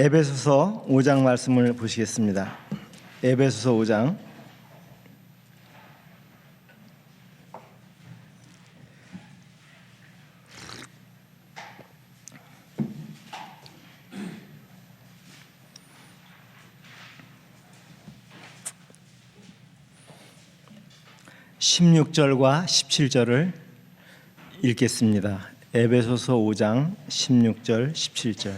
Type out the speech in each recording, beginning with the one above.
에베소서 5장 말씀을 보시겠습니다. 에베소서 5장 16절과 17절을 읽겠습니다. 에베소서 5장 16절, 17절.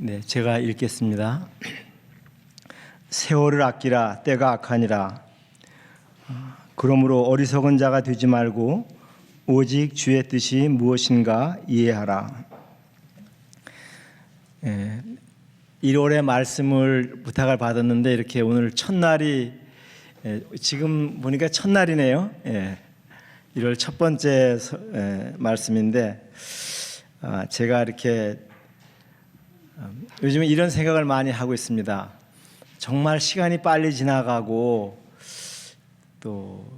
네, 제가 읽겠습니다. 세월을 아끼라, 때가 악하니라. 그러므로 어리석은 자가 되지 말고 오직 주의 뜻이 무엇인가 이해하라. 1월에 말씀을 부탁을 받았는데 이렇게 오늘 첫날이 지금 보니까 첫날이네요. 1월 첫 번째 말씀인데 제가 이렇게 요즘에 이런 생각을 많이 하고 있습니다. 정말 시간이 빨리 지나가고 또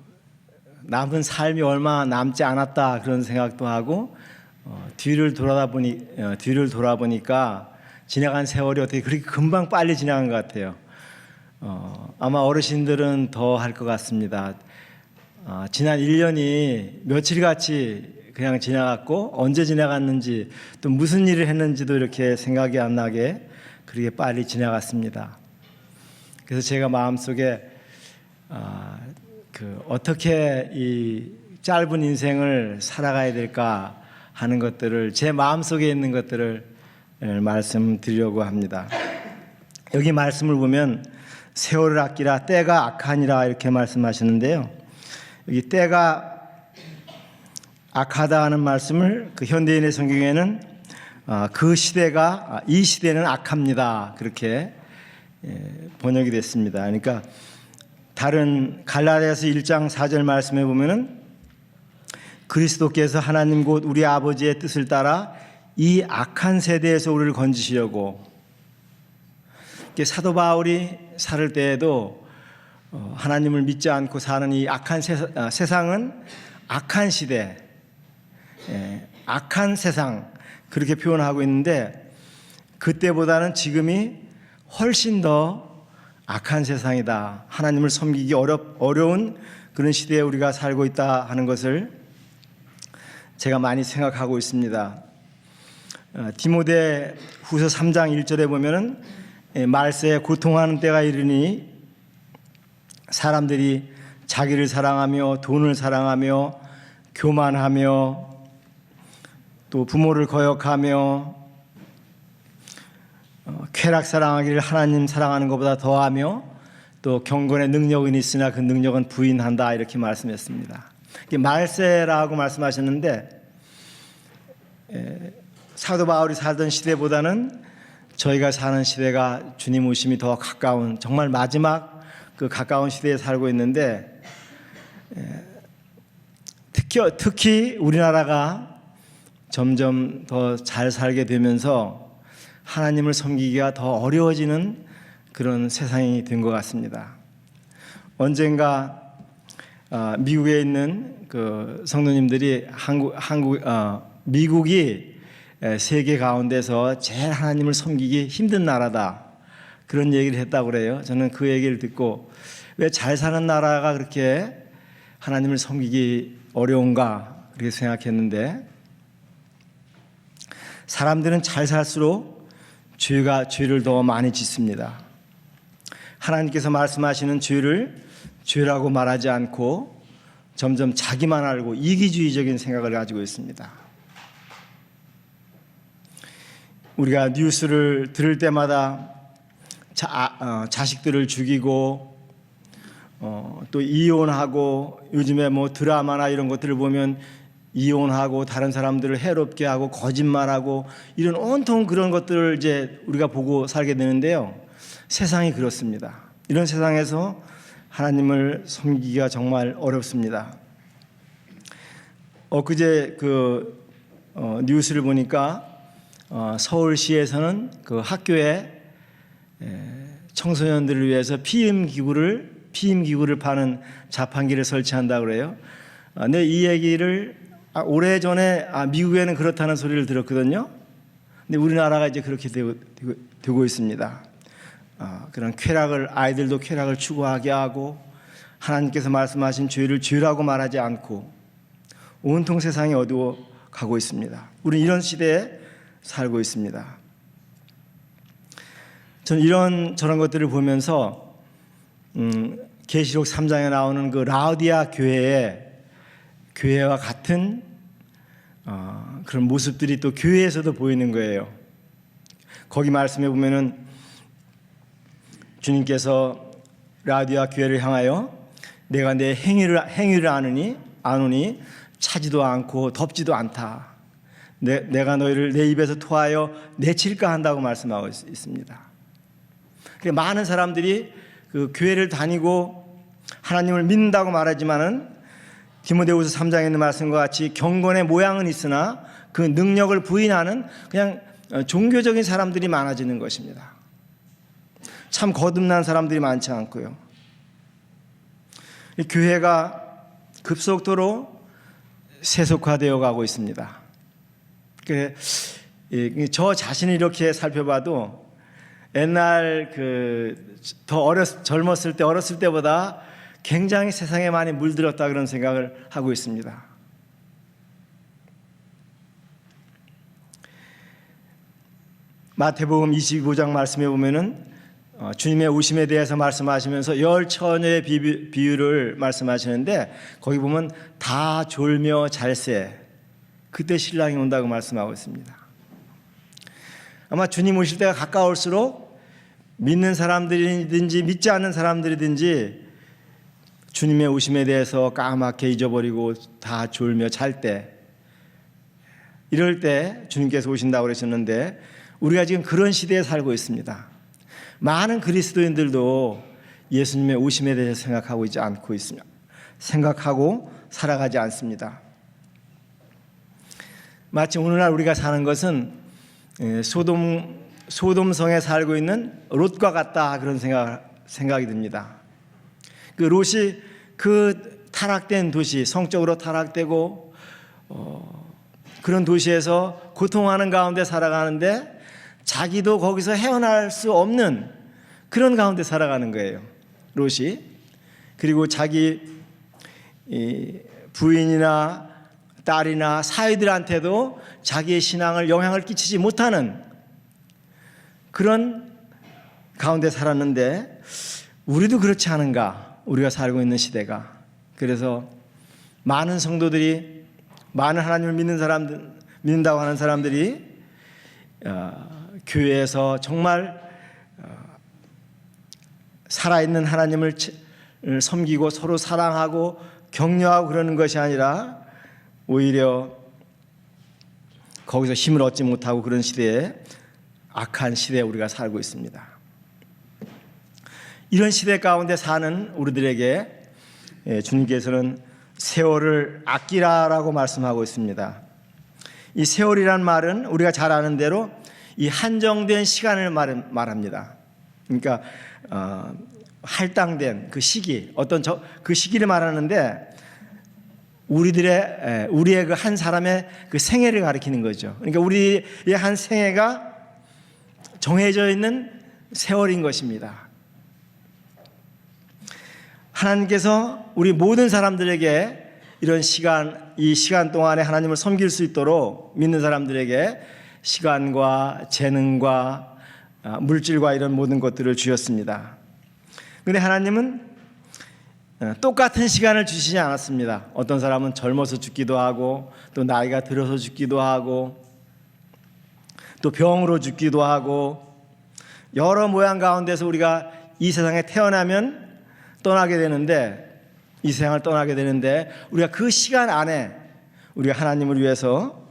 남은 삶이 얼마 남지 않았다 그런 생각도 하고 뒤를 돌아보니까 지나간 세월이 어떻게 그렇게 금방 빨리 지나간 것 같아요. 아마 어르신들은 더 할 것 같습니다. 지난 1년이 며칠같이 그냥 지나갔고 언제 지나갔는지 또 무슨 일을 했는지도 이렇게 생각이 안 나게 그렇게 빨리 지나갔습니다. 그래서 제가 마음속에 어떻게 이 짧은 인생을 살아가야 될까 하는 것들을 제 마음속에 있는 것들을 말씀드리려고 합니다. 여기 말씀을 보면 세월을 아끼라 때가 악하니라 이렇게 말씀하시는데요. 여기 때가 악하다 하는 말씀을 그 현대인의 성경에는 그 시대가 이 시대는 악합니다 그렇게 번역이 됐습니다. 그러니까 다른 갈라디아서 1장 4절 말씀에 보면은 그리스도께서 하나님 곧 우리 아버지의 뜻을 따라 이 악한 세대에서 우리를 건지시려고. 사도 바울이 살 때에도 하나님을 믿지 않고 사는 이 악한 세상은 악한 시대, 악한 세상 그렇게 표현하고 있는데 그때보다는 지금이 훨씬 더 악한 세상이다. 하나님을 섬기기 어려운 그런 시대에 우리가 살고 있다 하는 것을 제가 많이 생각하고 있습니다. 디모데 후서 3장 1절에 보면은 말세에 고통하는 때가 이르니 사람들이 자기를 사랑하며 돈을 사랑하며 교만하며 또 부모를 거역하며 쾌락 사랑하기를 하나님 사랑하는 것보다 더하며 또 경건의 능력은 있으나 그 능력은 부인한다 이렇게 말씀했습니다. 말세라고 말씀하셨는데 사도 바울이 살던 시대보다는 저희가 사는 시대가 주님 오심이 더 가까운 정말 마지막 그 가까운 시대에 살고 있는데 특히 우리나라가 점점 더 잘 살게 되면서 하나님을 섬기기가 더 어려워지는 그런 세상이 된 것 같습니다. 언젠가 미국에 있는 그 성도님들이 미국이 세계 가운데서 제일 하나님을 섬기기 힘든 나라다 그런 얘기를 했다고 그래요. 저는 그 얘기를 듣고 왜 잘 사는 나라가 그렇게 하나님을 섬기기 어려운가 그렇게 생각했는데 사람들은 잘 살수록 죄를 더 많이 짓습니다. 하나님께서 말씀하시는 죄라고 말하지 않고 점점 자기만 알고 이기주의적인 생각을 가지고 있습니다. 우리가 뉴스를 들을 때마다 자식들을 죽이고 또 이혼하고 요즘에 뭐 드라마나 이런 것들을 보면 이혼하고 다른 사람들을 해롭게 하고 거짓말하고 이런 온통 그런 것들을 이제 우리가 보고 살게 되는데요. 세상이 그렇습니다. 이런 세상에서 하나님을 섬기기가 정말 어렵습니다. 엊그제 뉴스를 보니까 서울시에서는 그 학교에 청소년들을 위해서 피임 기구를 파는 자판기를 설치한다고 그래요. 내 이 얘기를 오래전에 미국에는 그렇다는 소리를 들었거든요. 근데 우리나라가 이제 그렇게 되고 있습니다. 그런 쾌락을, 아이들도 쾌락을 추구하게 하고 하나님께서 말씀하신 죄를 죄라고 말하지 않고 온통 세상이 어두워 가고 있습니다. 우리는 이런 시대에 살고 있습니다. 저는 저런 것들을 보면서 계시록 3장에 나오는 그 라우디아 교회와 같은 그런 모습들이 또 교회에서도 보이는 거예요. 거기 말씀해 보면은 주님께서 라우디아 교회를 향하여 내가 내 행위를 아노니 차지도 않고 덥지도 않다. 내가 너희를 내 입에서 토하여 내칠까 한다고 말씀하고 있습니다. 많은 사람들이 그 교회를 다니고 하나님을 믿는다고 말하지만은 디모데후서 3장에 있는 말씀과 같이 경건의 모양은 있으나 그 능력을 부인하는 그냥 종교적인 사람들이 많아지는 것입니다. 참 거듭난 사람들이 많지 않고요. 이 교회가 급속도로 세속화되어 가고 있습니다. 저 자신을 이렇게 살펴봐도 옛날 어렸을 때보다 굉장히 세상에 많이 물들었다 그런 생각을 하고 있습니다. 마태복음 25장 말씀에 보면은 주님의 오심에 대해서 말씀하시면서 열 처녀의 비유를 말씀하시는데 거기 보면 다 졸며 잘세 그때 신랑이 온다고 말씀하고 있습니다. 아마 주님 오실 때가 가까울수록 믿는 사람들이든지 믿지 않는 사람들이든지 주님의 오심에 대해서 까맣게 잊어버리고 다 졸며 잘 때, 이럴 때 주님께서 오신다고 그러셨는데 우리가 지금 그런 시대에 살고 있습니다. 많은 그리스도인들도 예수님의 오심에 대해서 생각하고 있지 않고 있습니다. 생각하고 살아가지 않습니다. 마치 오늘날 우리가 사는 것은 소돔성에 살고 있는 롯과 같다 그런 생각이 듭니다. 그 롯이 그 타락된 도시, 성적으로 타락되고 그런 도시에서 고통하는 가운데 살아가는데 자기도 거기서 헤어날 수 없는 그런 가운데 살아가는 거예요, 롯이. 그리고 자기 부인이나 딸이나 사위들한테도 자기의 신앙을 영향을 끼치지 못하는 그런 가운데 살았는데 우리도 그렇지 않은가, 우리가 살고 있는 시대가. 그래서 많은 성도들이, 많은 하나님을 믿는다고 하는 사람들이 교회에서 정말 살아있는 하나님을 섬기고 서로 사랑하고 격려하고 그러는 것이 아니라 오히려 거기서 힘을 얻지 못하고 그런 시대에, 악한 시대에 우리가 살고 있습니다. 이런 시대 가운데 사는 우리들에게 주님께서는 세월을 아끼라라고 말씀하고 있습니다. 이 세월이란 말은 우리가 잘 아는 대로 이 한정된 시간을 말합니다. 그러니까 할당된 그 시기, 그 시기를 말하는데 우리의 그 한 사람의 그 생애를 가리키는 거죠. 그러니까 우리의 한 생애가 정해져 있는 세월인 것입니다. 하나님께서 우리 모든 사람들에게 이 시간 동안에 하나님을 섬길 수 있도록 믿는 사람들에게 시간과 재능과 물질과 이런 모든 것들을 주셨습니다. 그런데 하나님은 똑같은 시간을 주시지 않았습니다. 어떤 사람은 젊어서 죽기도 하고 또 나이가 들어서 죽기도 하고 또 병으로 죽기도 하고 여러 모양 가운데서 우리가 이 세상에 태어나면 이 세상을 떠나게 되는데 우리가 그 시간 안에 우리가 하나님을 위해서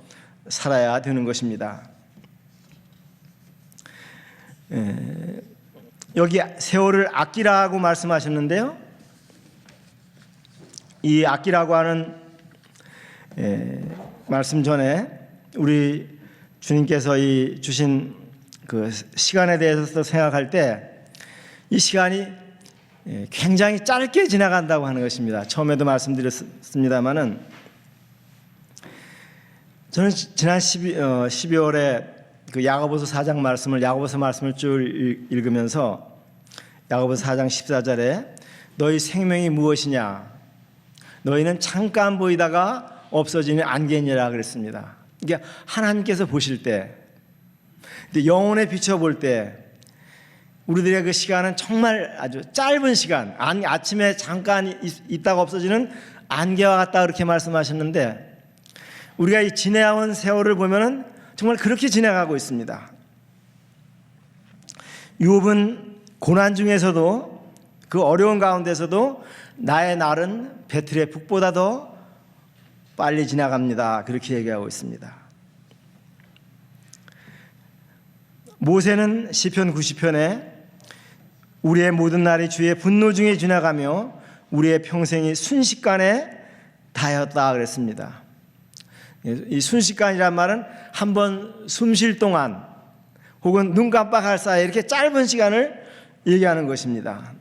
살아야 되는 것입니다. 여기 세월을 아끼라고 말씀하셨는데요, 이 아끼라고 하는 말씀 전에 우리 주님께서 주신 그 시간에 대해서 생각할 때 이 시간이 굉장히 짧게 지나간다고 하는 것입니다. 처음에도 말씀드렸습니다마는 저는 지난 12월에 그 야고보서 4장 말씀을 쭉 읽으면서 야고보서 4장 14절에 너희 생명이 무엇이냐? 너희는 잠깐 보이다가 없어지는 안개니라 그랬습니다. 이게 하나님께서 보실 때, 영혼에 비춰볼 때 우리들의 그 시간은 정말 아주 짧은 시간, 아침에 잠깐 있다가 없어지는 안개와 같다 그렇게 말씀하셨는데 우리가 이 지나온 세월을 보면은 정말 그렇게 지나가고 있습니다. 욥은 고난 중에서도 그 어려운 가운데서도 나의 날은 배틀의 북보다 더 빨리 지나갑니다. 그렇게 얘기하고 있습니다. 모세는 시편 90편에 우리의 모든 날이 주의 분노 중에 지나가며 우리의 평생이 순식간에 다였다 그랬습니다. 이 순식간이란 말은 한 번 숨 쉴 동안 혹은 눈 깜빡할 사이 이렇게 짧은 시간을 얘기하는 것입니다.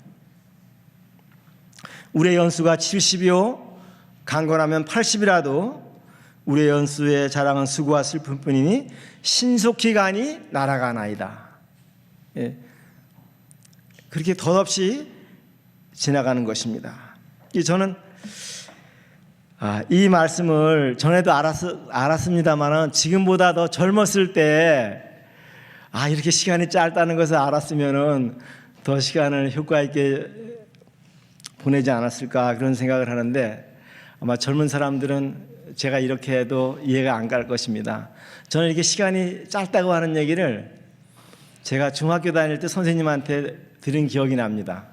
우리의 연수가 70이요 강건하면 80이라도 우리의 연수의 자랑은 수고와 슬픔뿐이니 신속히 가니 날아가나이다. 그렇게 덧없이 지나가는 것입니다. 저는 이 말씀을 전에도 알았습니다만 지금보다 더 젊었을 때 이렇게 시간이 짧다는 것을 알았으면은 더 시간을 효과 있게 보내지 않았을까 그런 생각을 하는데 아마 젊은 사람들은 제가 이렇게 해도 이해가 안 갈 것입니다. 저는 이렇게 시간이 짧다고 하는 얘기를 제가 중학교 다닐 때 선생님한테 들은 기억이 납니다.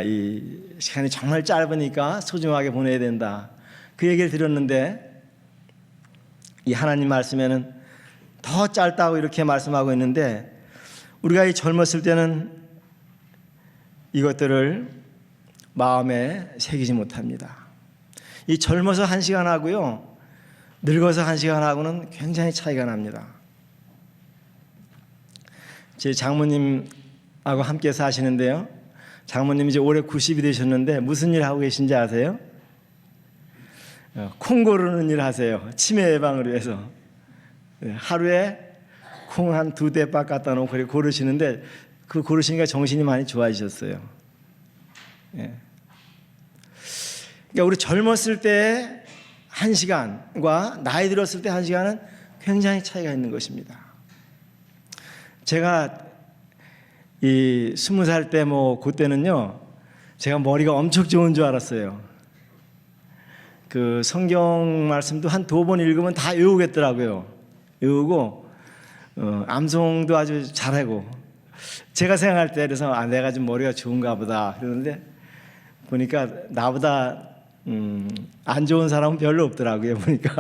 이 시간이 정말 짧으니까 소중하게 보내야 된다. 그 얘기를 들었는데 이 하나님 말씀에는 더 짧다고 이렇게 말씀하고 있는데 우리가 이 젊었을 때는 이것들을 마음에 새기지 못합니다. 이 젊어서 1시간 하고요 늙어서 1시간 하고는 굉장히 차이가 납니다. 제 장모님하고 함께 사시는데요, 장모님이 이제 올해 90이 되셨는데 무슨 일 하고 계신지 아세요? 콩 고르는 일 하세요. 치매 예방을 위해서. 하루에 콩 한 2대박 갖다 놓고 고르시는데 그 고르시니까 정신이 많이 좋아지셨어요. 그러니까 우리 젊었을 때 1시간과 나이 들었을 때 1시간은 굉장히 차이가 있는 것입니다. 제가 이 20살 때 그때는요 제가 머리가 엄청 좋은 줄 알았어요. 그 성경 말씀도 한 2번 읽으면 다 외우겠더라고요. 외우고 암송도 아주 잘하고 제가 생각할 때 그래서 내가 좀 머리가 좋은가 보다 그러는데 보니까 나보다 안 좋은 사람은 별로 없더라고요 보니까.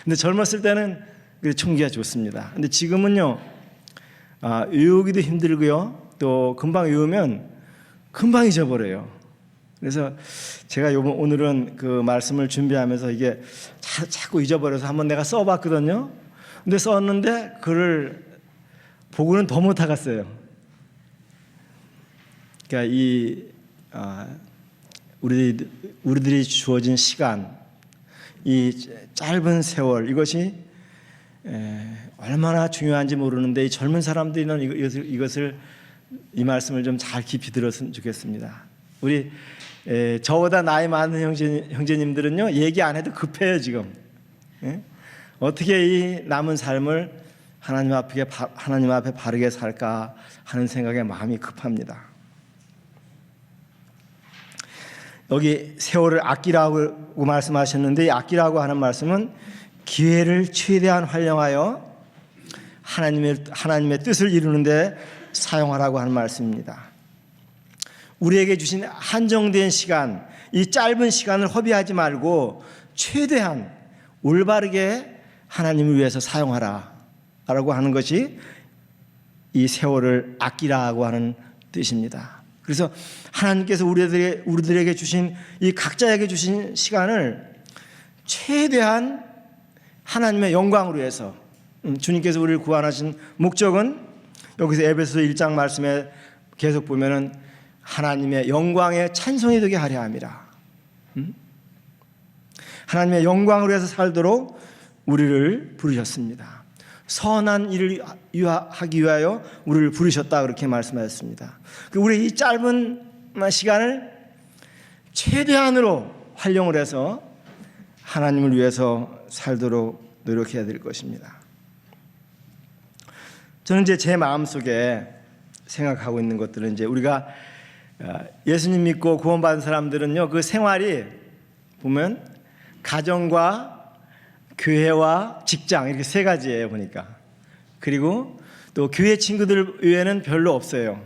근데 젊었을 때는 총기가 좋습니다. 근데 지금은요 외우기도 힘들고요 또 금방 외우면 금방 잊어버려요. 그래서 제가 오늘은 그 말씀을 준비하면서 이게 자꾸 잊어버려서 한번 내가 써봤거든요. 근데 썼는데 그를 보고는 더 못하겠어요. 그러니까 우리들이 주어진 시간, 이 짧은 세월 이것이 얼마나 중요한지 모르는데 이 젊은 사람들은 이 말씀을 좀 잘 깊이 들었으면 좋겠습니다. 우리 저보다 나이 많은 형제님들은요 얘기 안 해도 급해요 지금. 어떻게 이 남은 삶을 하나님 앞에 바르게 살까 하는 생각에 마음이 급합니다. 여기 세월을 아끼라고 말씀하셨는데 이 아끼라고 하는 말씀은 기회를 최대한 활용하여 하나님의 뜻을 이루는 데 사용하라고 하는 말씀입니다. 우리에게 주신 한정된 시간, 이 짧은 시간을 허비하지 말고 최대한 올바르게 하나님을 위해서 사용하라라고 하는 것이 이 세월을 아끼라고 하는 뜻입니다. 그래서 하나님께서 우리들에게 주신 이 각자에게 주신 시간을 최대한 하나님의 영광으로 위해서 주님께서 우리를 구원하신 목적은 여기서 에베소 1장 말씀에 계속 보면은 하나님의 영광에 찬송이 되게 하려 함이라. 하나님의 영광을 위해서 살도록 우리를 부르셨습니다. 선한 일을 하기 위하여 우리를 부르셨다, 그렇게 말씀하셨습니다. 우리 이 짧은 시간을 최대한으로 활용을 해서 하나님을 위해서 살도록 노력해야 될 것입니다. 저는 이제 제 마음속에 생각하고 있는 것들은, 이제 우리가 예수님 믿고 구원받은 사람들은요, 그 생활이 보면 가정과 교회와 직장, 이렇게 세 가지예요, 보니까. 그리고 또 교회 친구들 외에는 별로 없어요.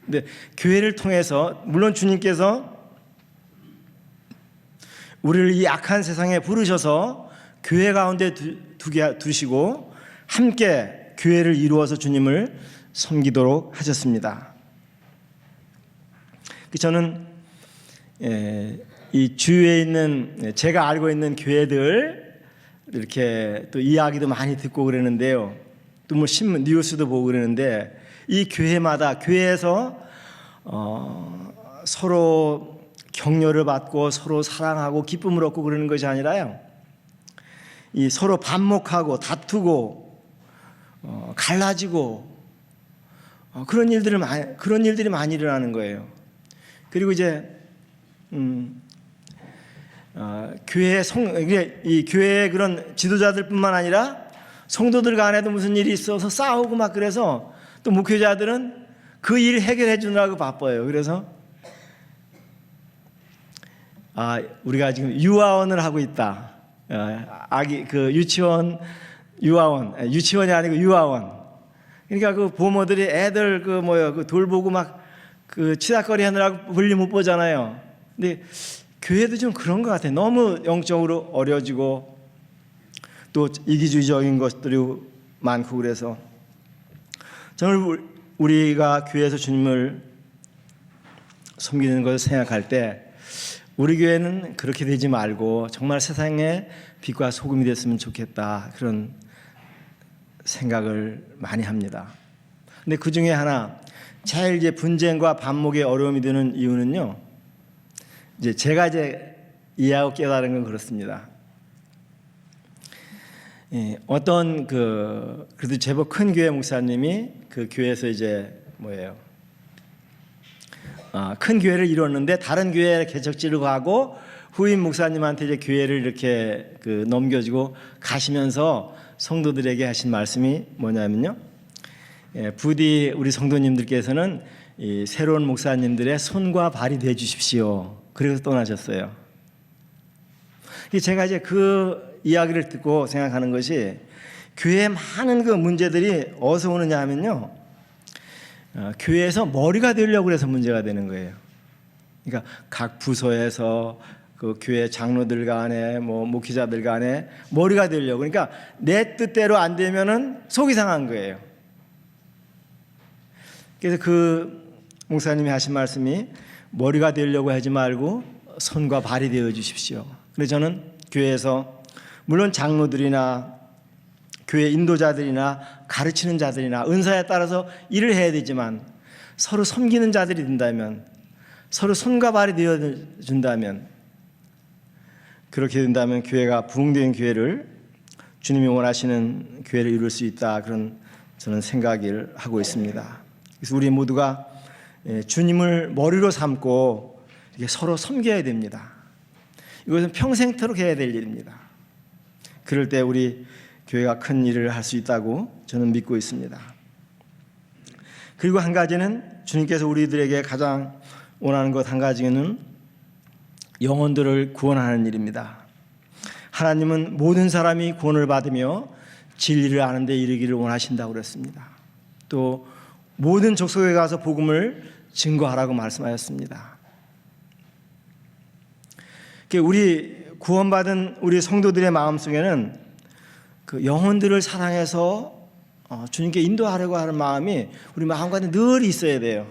근데 교회를 통해서, 물론 주님께서 우리를 이 악한 세상에 부르셔서 교회 가운데 두시고 함께 교회를 이루어서 주님을 섬기도록 하셨습니다. 저는 이 주위에 있는, 제가 알고 있는 교회들 이렇게 또 이야기도 많이 듣고 그러는데요, 또 뭐 신문 뉴스도 보고 그러는데, 이 교회마다, 교회에서 서로 격려를 받고 서로 사랑하고 기쁨을 얻고 그러는 것이 아니라요, 이 서로 반목하고 다투고 갈라지고 그런 일들이 많이 일어나는 거예요. 그리고 이제 이 교회의 그런 지도자들뿐만 아니라 성도들 간에도 무슨 일이 있어서 싸우고 막, 그래서 또 목회자들은 그 일 해결해 주느라고 바빠요. 그래서 우리가 지금 유아원을 하고 있다. 아기 그 유치원, 유치원이 아니고 유아원. 그러니까 그 부모들이 애들 그 돌보고 막 그 치닥거리 하느라고 볼일 못 보잖아요. 근데 교회도 좀 그런 것 같아요. 너무 영적으로 어려지고 또 이기주의적인 것들이 많고, 그래서 저는 우리가 교회에서 주님을 섬기는 것을 생각할 때, 우리 교회는 그렇게 되지 말고 정말 세상의 빛과 소금이 됐으면 좋겠다, 그런 생각을 많이 합니다. 근데 그 중에 하나, 제일 이제 분쟁과 반목의 어려움이 되는 이유는요, 이제 제가 이해하고 깨달은 건 그렇습니다. 어떤 그래도 제법 큰 교회 목사님이 그 교회에서 큰 교회를 이뤘는데 다른 교회에 개척지를 가고 후임 목사님한테 이제 교회를 이렇게 넘겨주고 가시면서 성도들에게 하신 말씀이 뭐냐면요, 부디 우리 성도님들께서는 이 새로운 목사님들의 손과 발이 되어 주십시오. 그래서 떠나셨어요. 제가 이제 그 이야기를 듣고 생각하는 것이, 교회에 많은 그 문제들이 어디서 오느냐 하면요, 교회에서 머리가 되려고 해서 문제가 되는 거예요. 그러니까 각 부서에서 그 교회 장로들 간에 목회자들 간에 머리가 되려고, 그러니까 내 뜻대로 안 되면은 속이 상한 거예요. 그래서 그 목사님이 하신 말씀이, 머리가 되려고 하지 말고 손과 발이 되어 주십시오. 그래서 저는 교회에서 물론 장로들이나 교회 인도자들이나 가르치는 자들이나 은사에 따라서 일을 해야 되지만, 서로 섬기는 자들이 된다면, 서로 손과 발이 되어 준다면, 그렇게 된다면 교회가 부흥된 교회를, 주님이 원하시는 교회를 이룰 수 있다, 그런 저는 생각을 하고 있습니다. 그래서 우리 모두가 주님을 머리로 삼고 이렇게 서로 섬겨야 됩니다. 이것은 평생토록 해야 될 일입니다. 그럴 때 우리 교회가 큰 일을 할 수 있다고 저는 믿고 있습니다. 그리고 한 가지는, 주님께서 우리들에게 가장 원하는 것 한 가지는 영혼들을 구원하는 일입니다. 하나님은 모든 사람이 구원을 받으며 진리를 아는 데 이르기를 원하신다고 그랬습니다. 또 모든 족속에 가서 복음을 증거하라고 말씀하셨습니다. 우리 구원받은 우리 성도들의 마음속에는 그 영혼들을 사랑해서 주님께 인도하려고 하는 마음이 우리 마음 가운데 늘 있어야 돼요.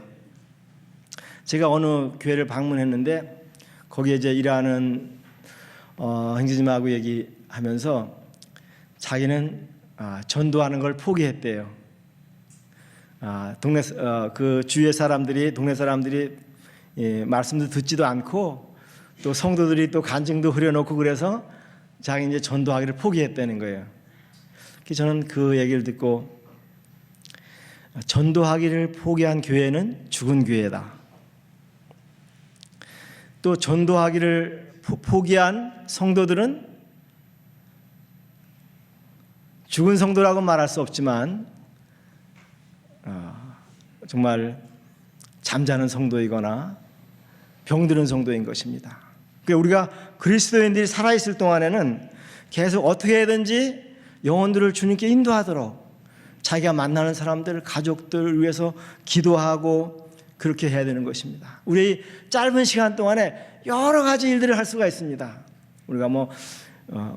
제가 어느 교회를 방문했는데, 거기에 이제 일하는 형제님하고 얘기하면서 자기는 전도하는 걸 포기했대요. 동네 사람들이 말씀도 듣지도 않고 또 성도들이 또 간증도 흐려놓고 그래서 자기 이제 전도하기를 포기했다는 거예요. 그래서 저는 그 얘기를 듣고 전도하기를 포기한 교회는 죽은 교회다. 또 전도하기를 포기한 성도들은 죽은 성도라고 말할 수 없지만 정말 잠자는 성도이거나 병드는 성도인 것입니다. 그러니까 우리가 그리스도인들이 살아있을 동안에는 계속 어떻게 해야든지 영혼들을 주님께 인도하도록 자기가 만나는 사람들, 가족들을 위해서 기도하고 그렇게 해야 되는 것입니다. 우리 짧은 시간 동안에 여러 가지 일들을 할 수가 있습니다. 우리가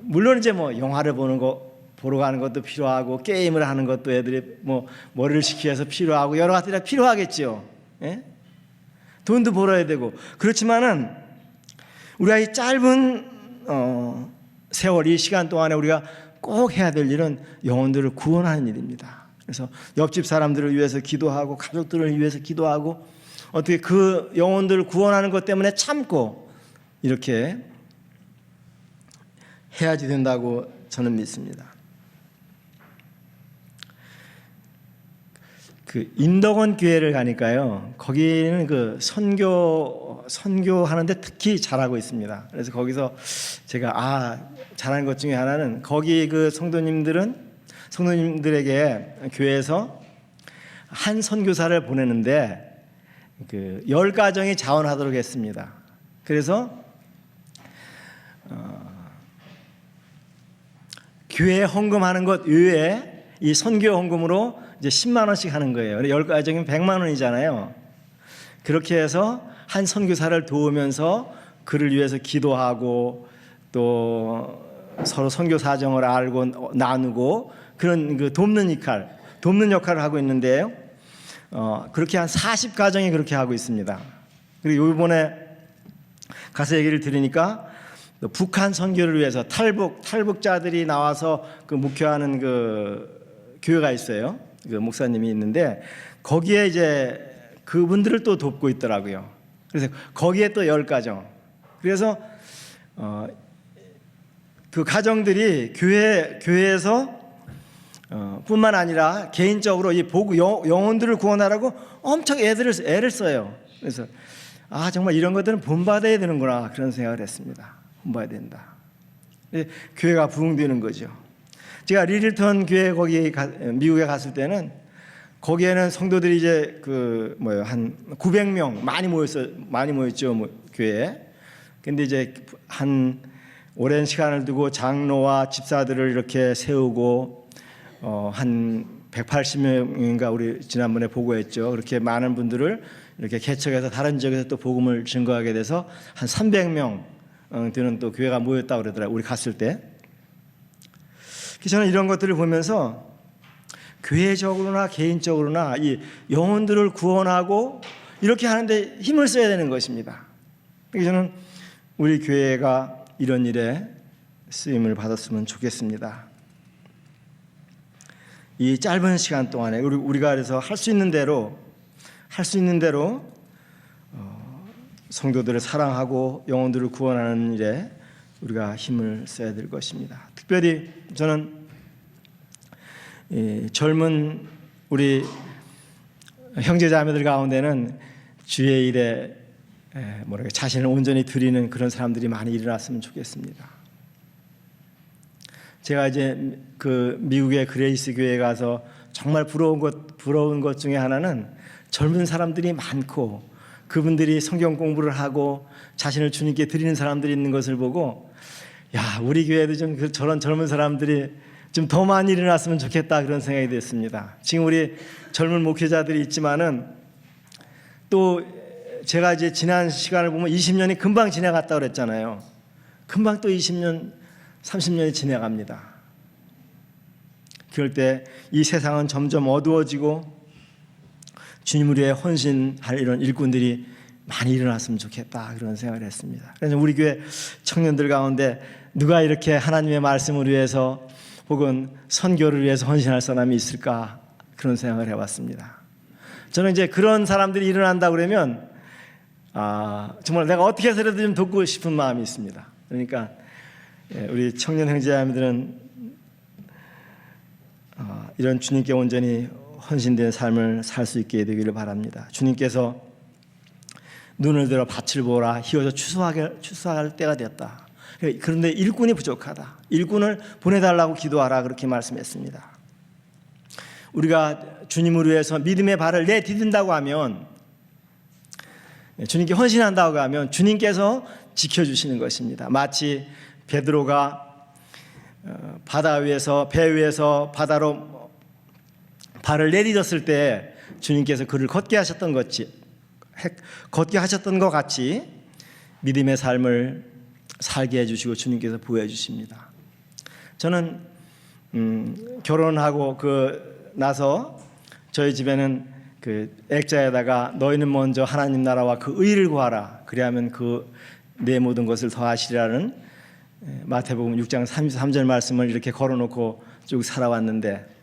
물론 이제 영화를 보러 가는 것도 필요하고 게임을 하는 것도 애들이 머리를 식히기 위해서 필요하고 여러 가지가 필요하겠죠. 예? 돈도 벌어야 되고 그렇지만은 우리가 이 짧은 세월 이 시간 동안에 우리가 꼭 해야 될 일은 영혼들을 구원하는 일입니다. 그래서 옆집 사람들을 위해서 기도하고 가족들을 위해서 기도하고 어떻게 그 영혼들을 구원하는 것 때문에 참고 이렇게 해야지 된다고 저는 믿습니다. 그 인덕원 교회를 가니까요. 거기는 그 선교하는데 특히 잘하고 있습니다. 그래서 거기서 제가 잘하는 것 중에 하나는 거기 그 성도님들에게 교회에서 한 선교사를 보내는데 그 10가정이 자원하도록 했습니다. 그래서 교회 헌금하는 것 외에 이 선교 헌금으로 이제 10만 원씩 하는 거예요. 10가정이면 100만 원이잖아요. 그렇게 해서 한 선교사를 도우면서 그를 위해서 기도하고 또 서로 선교 사정을 알고 나누고 그런 그 돕는 역할을 하고 있는데요. 그렇게 한 40가정이 그렇게 하고 있습니다. 그리고 이번에 가서 얘기를 들으니까 북한 선교를 위해서 탈북자들이 나와서 그 목회하는 그 교회가 있어요. 그 목사님이 있는데 거기에 이제 그분들을 또 돕고 있더라고요. 그래서 거기에 또 10가정. 그래서 그 가정들이 교회에서 뿐만 아니라 개인적으로 이 영혼들을 구원하라고 엄청 애를 써요. 그래서 정말 이런 것들은 본받아야 되는구나 그런 생각을 했습니다. 본받아야 된다. 교회가 부흥되는 거죠. 제가 리틀턴 교회 거기 미국에 갔을 때는 거기에는 성도들이 이제 한 900명 많이 모였죠 교회에. 근데 이제 한 오랜 시간을 두고 장로와 집사들을 이렇게 세우고 한 180명인가 우리 지난번에 보고했죠. 그렇게 많은 분들을 이렇게 개척해서 다른 지역에서 또 복음을 증거하게 돼서 한 300명 되는 또 교회가 모였다고 그러더라고요. 우리 갔을 때. 저는 이런 것들을 보면서 교회적으로나 개인적으로나 이 영혼들을 구원하고 이렇게 하는데 힘을 써야 되는 것입니다. 그래서 저는 우리 교회가 이런 일에 쓰임을 받았으면 좋겠습니다. 이 짧은 시간 동안에 우리가 그래서 할 수 있는 대로 성도들을 사랑하고 영혼들을 구원하는 일에 우리가 힘을 써야 될 것입니다. 특별히 저는 젊은 우리 형제자매들 가운데는 주의 일에 자신을 온전히 드리는 그런 사람들이 많이 일어났으면 좋겠습니다. 제가 이제 그 미국의 그레이스 교회에 가서 정말 부러운 것 중에 하나는 젊은 사람들이 많고 그분들이 성경 공부를 하고 자신을 주님께 드리는 사람들이 있는 것을 보고 우리 교회도 좀 저런 젊은 사람들이 좀 더 많이 일어났으면 좋겠다 그런 생각이 됐습니다. 지금 우리 젊은 목회자들이 있지만은 또 제가 이제 지난 시간을 보면 20년이 금방 지나갔다 그랬잖아요. 금방 또 20년, 30년이 지나갑니다. 그럴 때 이 세상은 점점 어두워지고 주님을 위해 헌신할 이런 일꾼들이 많이 일어났으면 좋겠다 그런 생각을 했습니다. 그래서 우리 교회 청년들 가운데 누가 이렇게 하나님의 말씀을 위해서 혹은 선교를 위해서 헌신할 사람이 있을까 그런 생각을 해봤습니다. 저는 이제 그런 사람들이 일어난다 그러면 정말 내가 어떻게 해서라도 좀 돕고 싶은 마음이 있습니다. 그러니까 우리 청년 형제자매들은 이런 주님께 온전히 헌신된 삶을 살 수 있게 되기를 바랍니다. 주님께서 눈을 들어 밭을 보라, 희어서 추수할 때가 되었다. 그런데 일꾼이 부족하다. 일꾼을 보내달라고 기도하라, 그렇게 말씀했습니다. 우리가 주님을 위해서 믿음의 발을 내디딘다고 하면, 주님께 헌신한다고 하면 주님께서 지켜주시는 것입니다. 마치 베드로가 바다 위에서, 배 위에서 바다로 발을 내딛었을 때 주님께서 그를 걷게 하셨던 것 같이 믿음의 삶을 살게 해주시고 주님께서 보호해 주십니다. 저는 결혼하고 나서 저희 집에는 그 액자에다가 너희는 먼저 하나님 나라와 그 의를 구하라, 그리하면 내 모든 것을 더하시리라는 마태복음 6장 33절 말씀을 이렇게 걸어놓고 쭉 살아왔는데,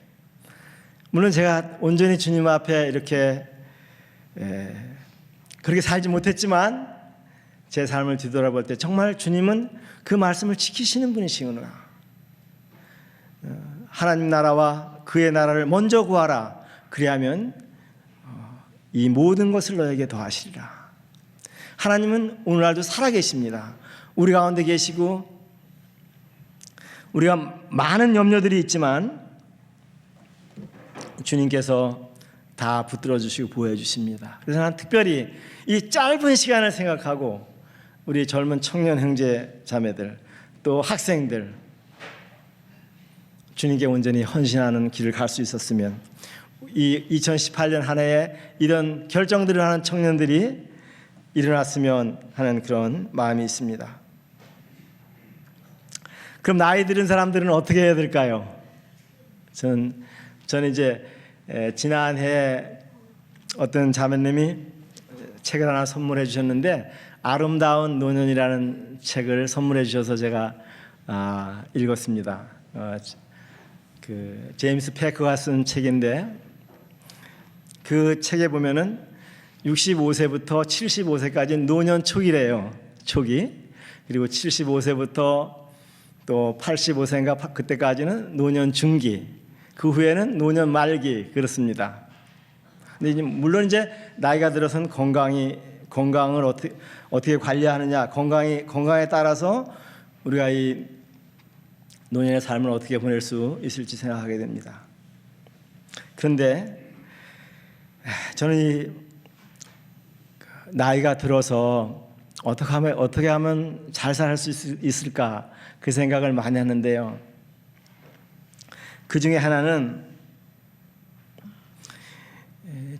물론 제가 온전히 주님 앞에 이렇게 그렇게 살지 못했지만 제 삶을 뒤돌아볼 때 정말 주님은 그 말씀을 지키시는 분이시구나. 하나님 나라와 그의 나라를 먼저 구하라, 그리하면 이 모든 것을 너에게 더하시리라. 하나님은 오늘날도 살아계십니다. 우리 가운데 계시고, 우리가 많은 염려들이 있지만 주님께서 다 붙들어 주시고 보호해 주십니다. 그래서 난 특별히 이 짧은 시간을 생각하고 우리 젊은 청년 형제 자매들, 또 학생들, 주님께 온전히 헌신하는 길을 갈 수 있었으면, 이 2018년 한 해에 이런 결정들을 하는 청년들이 일어났으면 하는 그런 마음이 있습니다. 그럼 나이 들은 사람들은 어떻게 해야 될까요? 저는 이제 지난해 어떤 자매님이 책을 하나 선물해 주셨는데, 아름다운 노년이라는 책을 선물해 주셔서 제가 읽었습니다. 그 제임스 패커가 쓴 책인데, 그 책에 보면은 65세부터 75세까지 노년 초기래요. 초기. 그리고 75세부터 또 85세인가 그때까지는 노년 중기, 그 후에는 노년 말기, 그렇습니다. 근데 이제 물론 이제 나이가 들어서는 건강을 어떻게 관리하느냐, 건강에 따라서 우리가 이 노년의 삶을 어떻게 보낼 수 있을지 생각하게 됩니다. 그런데 저는 이 나이가 들어서 어떻게 하면 잘 살 수 있을까, 그 생각을 많이 하는데요. 그 중에 하나는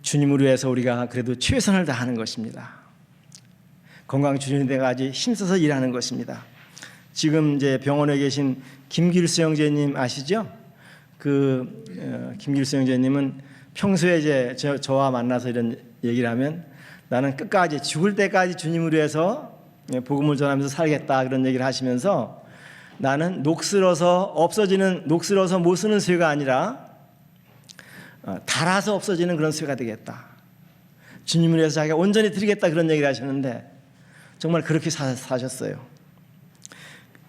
주님을 위해서 우리가 그래도 최선을 다하는 것입니다. 건강 주시는 데까지 힘써서 일하는 것입니다. 지금 이제 병원에 계신 김길수 형제님 아시죠? 김길수 형제님은 평소에 이제 저와 만나서 이런 얘기를 하면, 나는 끝까지 죽을 때까지 주님을 위해서 복음을 전하면서 살겠다, 그런 얘기를 하시면서, 나는 녹슬어서 못 쓰는 쇠가 아니라 닳아서 없어지는 그런 쇠가 되겠다, 주님을 위해서 자기가 온전히 드리겠다, 그런 얘기를 하셨는데 정말 그렇게 사셨어요.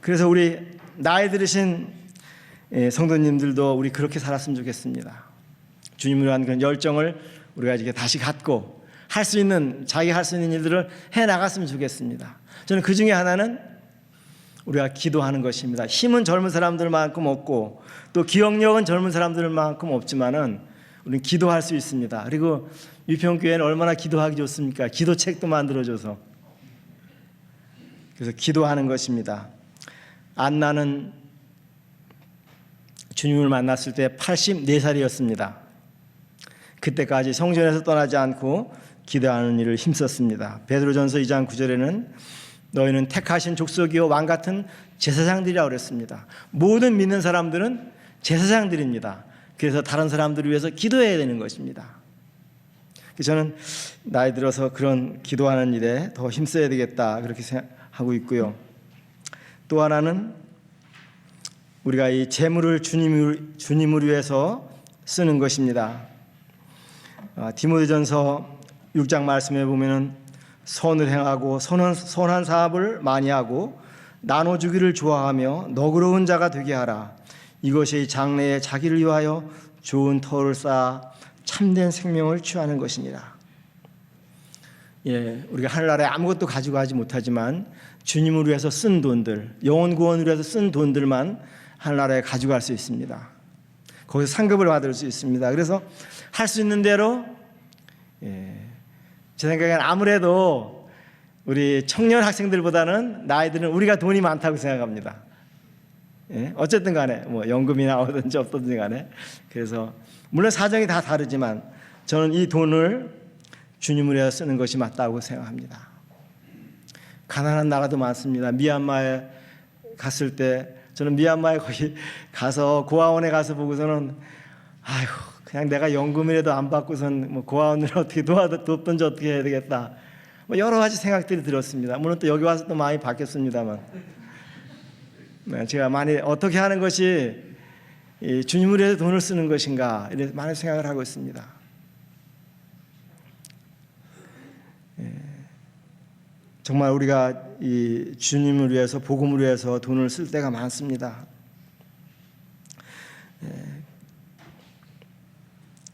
그래서 우리 나이 들으신 성도님들도 우리 그렇게 살았으면 좋겠습니다. 주님을 위한 그런 열정을 우리가 이렇게 다시 갖고 자기 할 수 있는 일들을 해 나갔으면 좋겠습니다. 저는 그 중에 하나는 우리가 기도하는 것입니다. 힘은 젊은 사람들만큼 없고 또 기억력은 젊은 사람들만큼 없지만은 우리는 기도할 수 있습니다. 그리고 유평교회는 얼마나 기도하기 좋습니까? 기도책도 만들어줘서. 그래서 기도하는 것입니다. 안나는 주님을 만났을 때 84살이었습니다. 그때까지 성전에서 떠나지 않고 기도하는 일을 힘썼습니다. 베드로전서 2장 9절에는 너희는 택하신 족속이요 왕 같은 제사장들이라고 그랬습니다. 모든 믿는 사람들은 제사장들입니다. 그래서 다른 사람들을 위해서 기도해야 되는 것입니다. 저는 나이 들어서 그런 기도하는 일에 더 힘써야 되겠다, 그렇게 생각하고 있고요. 또 하나는 우리가 이 재물을 주님을 위해서 쓰는 것입니다. 디모데전서 6장 말씀에 보면은 선을 행하고 선한 사업을 많이 하고 나눠주기를 좋아하며 너그러운 자가 되게 하라. 이것이 장래에 자기를 위하여 좋은 터를 쌓아 참된 생명을 취하는 것이니라. 예, 우리가 하늘나라에 아무것도 가지고 가지 못하지만 주님을 위해서 쓴 돈들, 영혼 구원을 위해서 쓴 돈들만 하늘나라에 가져갈 수 있습니다. 거기서 상급을 받을 수 있습니다. 그래서 할 수 있는 대로, 제 생각에는 아무래도 우리 청년 학생들보다는 나이들은 우리가 돈이 많다고 생각합니다. 어쨌든 간에 뭐 연금이나 얻든지 없든지 간에, 그래서 물론 사정이 다 다르지만 저는 이 돈을 주님을 위해 쓰는 것이 맞다고 생각합니다. 가난한 나라도 많습니다. 미얀마에 갔을 때 저는 미얀마에 거기 가서 고아원에 가서 보고서는 아이고 그냥 내가 연금이라도 안 받고선 뭐 고아원을 어떻게 돕든지 어떻게 해야 되겠다, 뭐 여러 가지 생각들이 들었습니다. 물론 또 여기 와서 또 많이 바뀌었습니다만, 제가 많이 어떻게 하는 것이 주님을 위해서 돈을 쓰는 것인가 이런 많은 생각을 하고 있습니다. 정말 우리가 이 주님을 위해서, 복음을 위해서 돈을 쓸 때가 많습니다.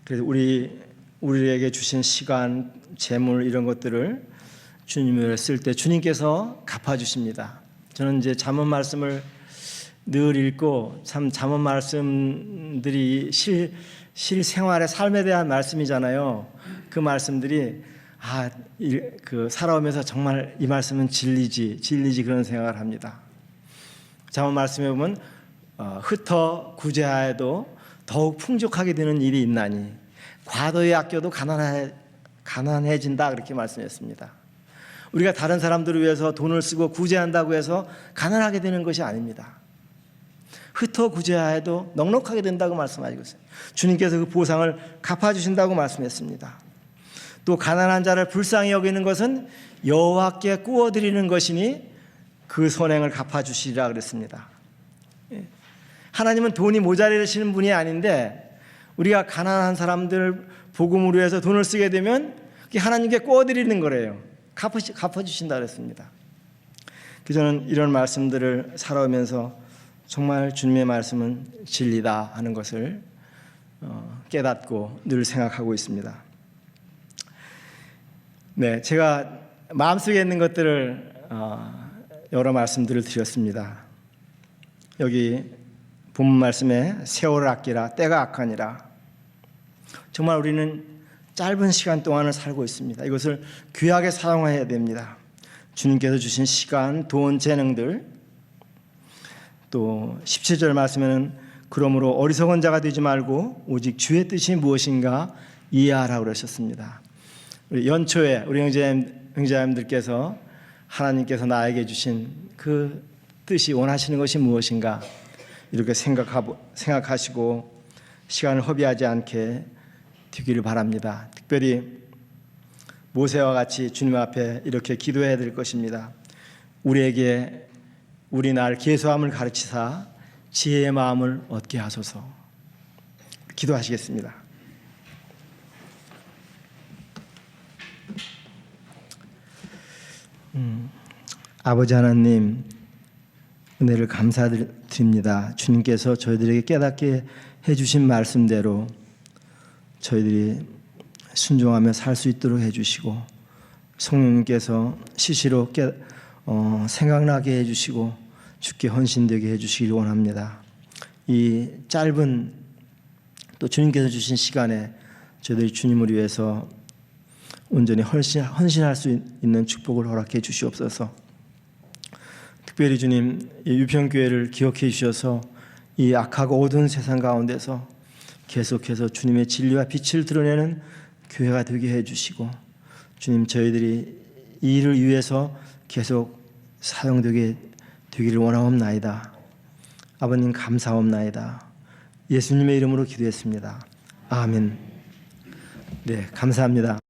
그래서 우리에게 주신 시간, 재물 이런 것들을 주님을 쓸 때 주님께서 갚아주십니다. 저는 이제 잠언 말씀을 늘 읽고, 참 잠언 말씀들이 실생활의 삶에 대한 말씀이잖아요. 그 말씀들이 그 살아오면서 정말 이 말씀은 진리지 그런 생각을 합니다. 잠언 말씀에 보면 흩어 구제하여도 더욱 풍족하게 되는 일이 있나니 과도히 아껴도 가난해진다, 그렇게 말씀했습니다. 우리가 다른 사람들을 위해서 돈을 쓰고 구제한다고 해서 가난하게 되는 것이 아닙니다. 흩어 구제하여도 넉넉하게 된다고 말씀하시고 있어요. 주님께서 그 보상을 갚아주신다고 말씀했습니다. 또 가난한 자를 불쌍히 여기는 것은 여호와께 구워드리는 것이니 그 선행을 갚아주시리라 그랬습니다. 하나님은 돈이 모자라시는 분이 아닌데 우리가 가난한 사람들 복음을 위해서 돈을 쓰게 되면 그게 하나님께 구워드리는 거래요. 갚아주신다 그랬습니다. 저는 이런 말씀들을 살아오면서 정말 주님의 말씀은 진리다 하는 것을 깨닫고 늘 생각하고 있습니다. 네, 제가 마음속에 있는 것들을 여러 말씀들을 드렸습니다. 여기 본문 말씀에 세월을 아끼라, 때가 악하니라. 정말 우리는 짧은 시간 동안을 살고 있습니다. 이것을 귀하게 사용해야 됩니다. 주님께서 주신 시간, 돈, 재능들. 또 17절 말씀에는 그러므로 어리석은 자가 되지 말고 오직 주의 뜻이 무엇인가 이해하라고 그러셨습니다. 우리 연초에 우리 형제자매들께서 하나님께서 나에게 주신 그 뜻이 원하시는 것이 무엇인가 이렇게 생각하시고 시간을 허비하지 않게 되기를 바랍니다. 특별히 모세와 같이 주님 앞에 이렇게 기도해야 될 것입니다. 우리에게 우리 날 계수함을 가르치사 지혜의 마음을 얻게 하소서. 기도하시겠습니다. 아버지 하나님, 은혜를 감사드립니다. 주님께서 저희들에게 깨닫게 해주신 말씀대로 저희들이 순종하며 살 수 있도록 해주시고, 성령님께서 시시로 생각나게 해주시고 주께 헌신되게 해주시길 원합니다. 이 짧은 또 주님께서 주신 시간에 저희들이 주님을 위해서 온전히 헌신할 수 있는 축복을 허락해 주시옵소서. 특별히 주님, 이 유평교회를 기억해 주셔서 이 악하고 어두운 세상 가운데서 계속해서 주님의 진리와 빛을 드러내는 교회가 되게 해주시고, 주님, 저희들이 이 일을 위해서 계속 사용되게 되기를 원하옵나이다. 아버님 감사옵나이다. 예수님의 이름으로 기도했습니다. 아멘. 네, 감사합니다.